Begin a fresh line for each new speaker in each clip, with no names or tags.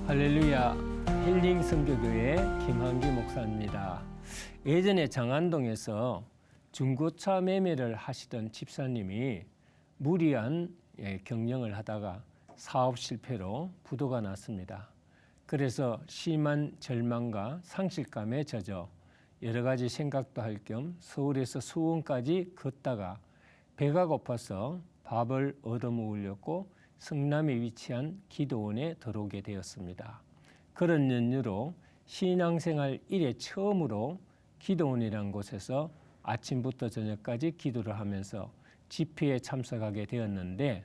할렐루야, 힐링 선교교회 김한기 목사입니다. 예전에 장안동에서 중고차 매매를 하시던 집사님이 무리한 경영을 하다가 사업 실패로 부도가 났습니다. 그래서 심한 절망과 상실감에 젖어 여러 가지 생각도 할 겸 서울에서 수원까지 걷다가 배가 고파서 밥을 얻어먹으려고 성남에 위치한 기도원에 들어오게 되었습니다. 그런 연유로 신앙생활 이래 처음으로 기도원이라는 곳에서 아침부터 저녁까지 기도를 하면서 집회에 참석하게 되었는데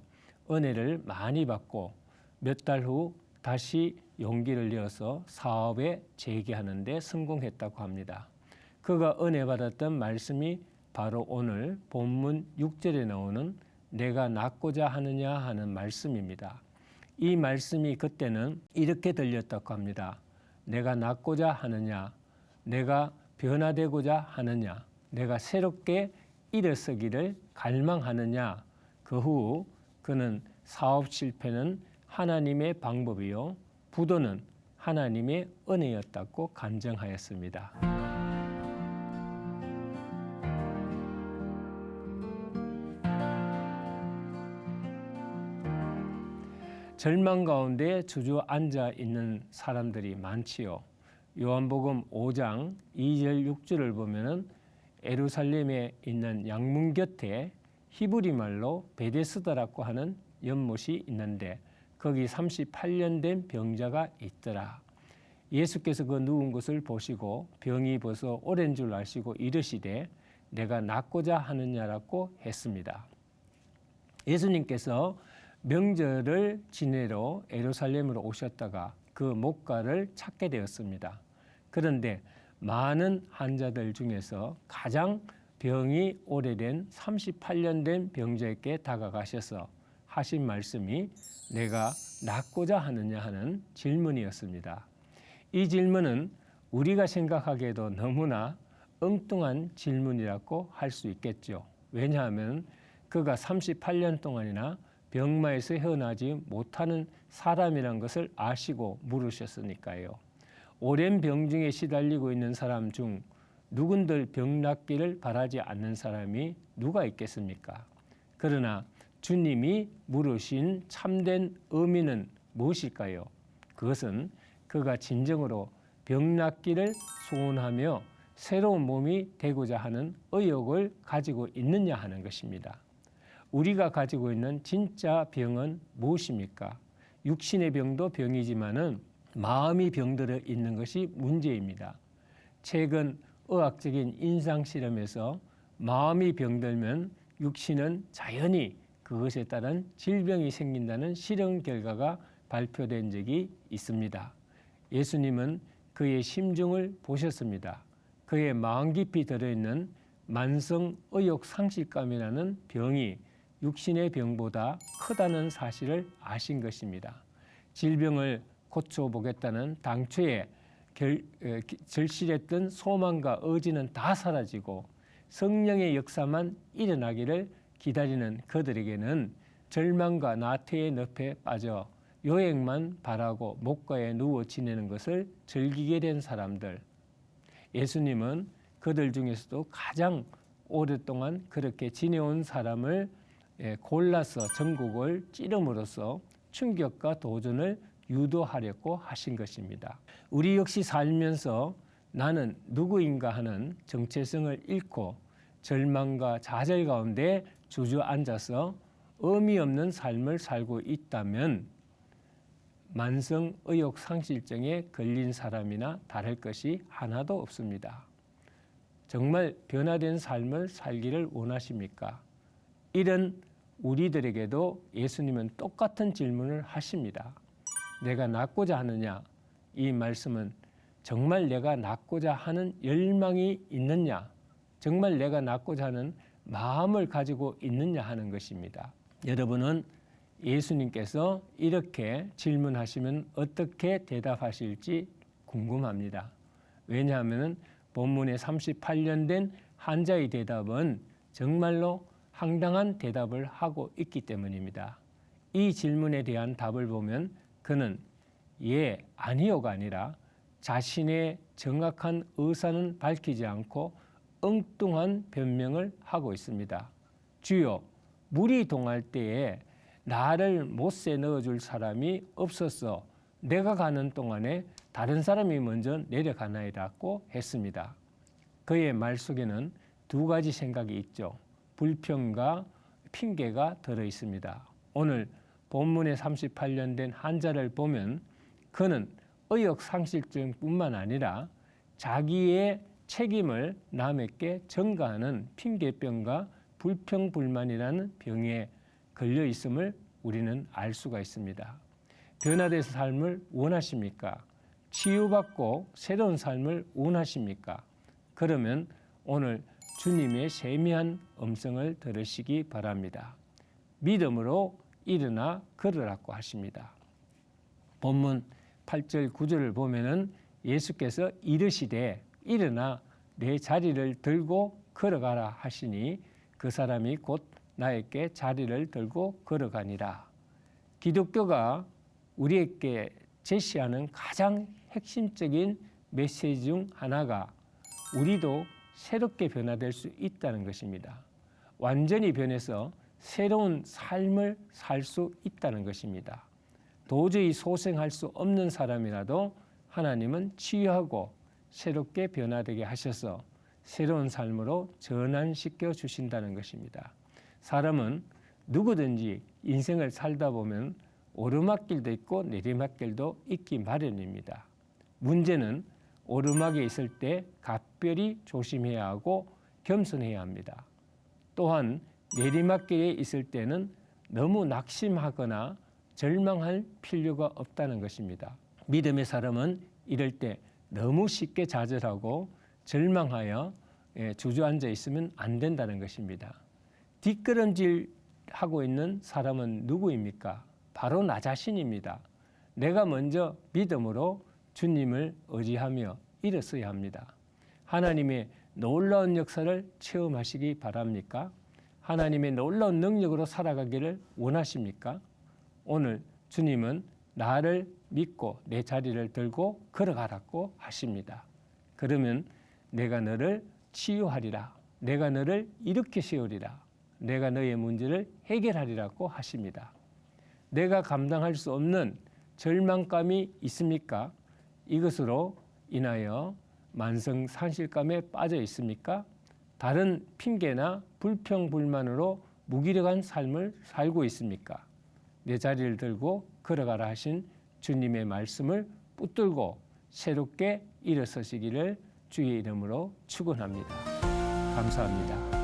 은혜를 많이 받고 몇 달 후 다시 용기를 내어서 사업에 재개하는 데 성공했다고 합니다. 그가 은혜 받았던 말씀이 바로 오늘 본문 6절에 나오는 내가 낫고자 하느냐 하는 말씀입니다. 이 말씀이 그때는 이렇게 들렸다고 합니다. 내가 낫고자 하느냐, 내가 변화되고자 하느냐, 내가 새롭게 일어서기를 갈망하느냐. 그 후 그는 사업 실패는 하나님의 방법이요 부도는 하나님의 은혜였다고 간증하였습니다. 절망 가운데 주저앉아 있는 사람들이 많지요. 요한복음 5장 2절 6절을 보면은 예루살렘에 있는 양문 곁에 히브리 말로 베데스다라고 하는 연못이 있는데 거기 38년 된 병자가 있더라. 예수께서 그 누운 것을 보시고 병이 벌써 오랜 줄 아시고 이르시되 내가 낫고자 하느냐라고 했습니다. 예수님께서 명절을 지내러 예루살렘으로 오셨다가 그 목가를 찾게 되었습니다. 그런데 많은 환자들 중에서 가장 병이 오래된 38년 된 병자에게 다가가셔서 하신 말씀이 내가 낫고자 하느냐 하는 질문이었습니다. 이 질문은 우리가 생각하기에도 너무나 엉뚱한 질문이라고 할 수 있겠죠. 왜냐하면 그가 38년 동안이나 병마에서 헤어나지 못하는 사람이란 것을 아시고 물으셨으니까요. 오랜 병중에 시달리고 있는 사람 중 누군들 병 낫기를 바라지 않는 사람이 누가 있겠습니까? 그러나 주님이 물으신 참된 의미는 무엇일까요? 그것은 그가 진정으로 병 낫기를 소원하며 새로운 몸이 되고자 하는 의욕을 가지고 있느냐 하는 것입니다. 우리가 가지고 있는 진짜 병은 무엇입니까? 육신의 병도 병이지만은 마음이 병들어 있는 것이 문제입니다. 최근 의학적인 임상 실험에서 마음이 병들면 육신은 자연히 그것에 따른 질병이 생긴다는 실험 결과가 발표된 적이 있습니다. 예수님은 그의 심정을 보셨습니다. 그의 마음 깊이 들어있는 만성 의욕 상실감이라는 병이 육신의 병보다 크다는 사실을 아신 것입니다. 질병을 고쳐보겠다는 당초에 절실했던 소망과 의지는 다 사라지고 성령의 역사만 일어나기를 기다리는 그들에게는 절망과 나태의 늪에 빠져 요행만 바라고 목가에 누워 지내는 것을 즐기게 된 사람들. 예수님은 그들 중에서도 가장 오랫동안 그렇게 지내온 사람을 골라서 전국을 찌름으로써 충격과 도전을 유도하려고 하신 것입니다. 우리 역시 살면서 나는 누구인가 하는 정체성을 잃고 절망과 좌절 가운데 주저앉아서 의미 없는 삶을 살고 있다면 만성 의욕 상실증에 걸린 사람이나 다를 것이 하나도 없습니다. 정말 변화된 삶을 살기를 원하십니까? 이런 우리들에게도 예수님은 똑같은 질문을 하십니다. 내가 낫고자 하느냐? 이 말씀은 정말 내가 낫고자 하는 열망이 있느냐? 정말 내가 낫고자 하는 마음을 가지고 있느냐 하는 것입니다. 여러분은 예수님께서 이렇게 질문하시면 어떻게 대답하실지 궁금합니다. 왜냐하면 본문에 38년 된 환자의 대답은 정말로 황당한 대답을 하고 있기 때문입니다. 이 질문에 대한 답을 보면 그는 예, 아니요가 아니라 자신의 정확한 의사는 밝히지 않고 엉뚱한 변명을 하고 있습니다. 주여, 물이 동할 때에 나를 못새 넣어줄 사람이 없어서 내가 가는 동안에 다른 사람이 먼저 내려가나이라고 했습니다. 그의 말 속에는 두 가지 생각이 있죠. 불평과 핑계가 들어 있습니다. 오늘 본문의 38년 된 한자를 보면 그는 의욕상실증뿐만 아니라 자기의 책임을 남에게 전가하는 핑계병과 불평불만이라는 병에 걸려 있음을 우리는 알 수가 있습니다. 변화된 삶을 원하십니까? 치유받고 새로운 삶을 원하십니까? 그러면 오늘 주님의 세미한 음성을 들으시기 바랍니다. 믿음으로 일어나 걸으라고 하십니다. 본문 8절 9절을 보면은 예수께서 이르시되 일어나 내 자리를 들고 걸어가라 하시니 그 사람이 곧 나에게 자리를 들고 걸어가니라. 기독교가 우리에게 제시하는 가장 핵심적인 메시지 중 하나가 우리도 새롭게 변화될 수 있다는 것입니다. 완전히 변해서 새로운 삶을 살 수 있다는 것입니다. 도저히 소생할 수 없는 사람이라도 하나님은 치유하고 새롭게 변화되게 하셔서 새로운 삶으로 전환시켜 주신다는 것입니다. 사람은 누구든지 인생을 살다 보면 오르막길도 있고 내리막길도 있기 마련입니다. 문제는 오르막에 있을 때 각별히 조심해야 하고 겸손해야 합니다. 또한 내리막길에 있을 때는 너무 낙심하거나 절망할 필요가 없다는 것입니다. 믿음의 사람은 이럴 때 너무 쉽게 좌절하고 절망하여 주저앉아 있으면 안 된다는 것입니다. 뒷걸음질하고 있는 사람은 누구입니까? 바로 나 자신입니다. 내가 먼저 믿음으로 주님을 의지하며 일어서야 합니다. 하나님의 놀라운 역사를 체험하시기 바랍니까? 하나님의 놀라운 능력으로 살아가기를 원하십니까? 오늘 주님은 나를 믿고 내 자리를 들고 걸어가라고 하십니다. 그러면 내가 너를 치유하리라. 내가 너를 일으켜 세우리라. 내가 너의 문제를 해결하리라고 하십니다. 내가 감당할 수 없는 절망감이 있습니까? 이것으로 인하여 만성 상실감에 빠져 있습니까? 다른 핑계나 불평불만으로 무기력한 삶을 살고 있습니까? 내 자리를 들고 걸어가라 하신 주님의 말씀을 붙들고 새롭게 일어서시기를 주의 이름으로 축원합니다. 감사합니다.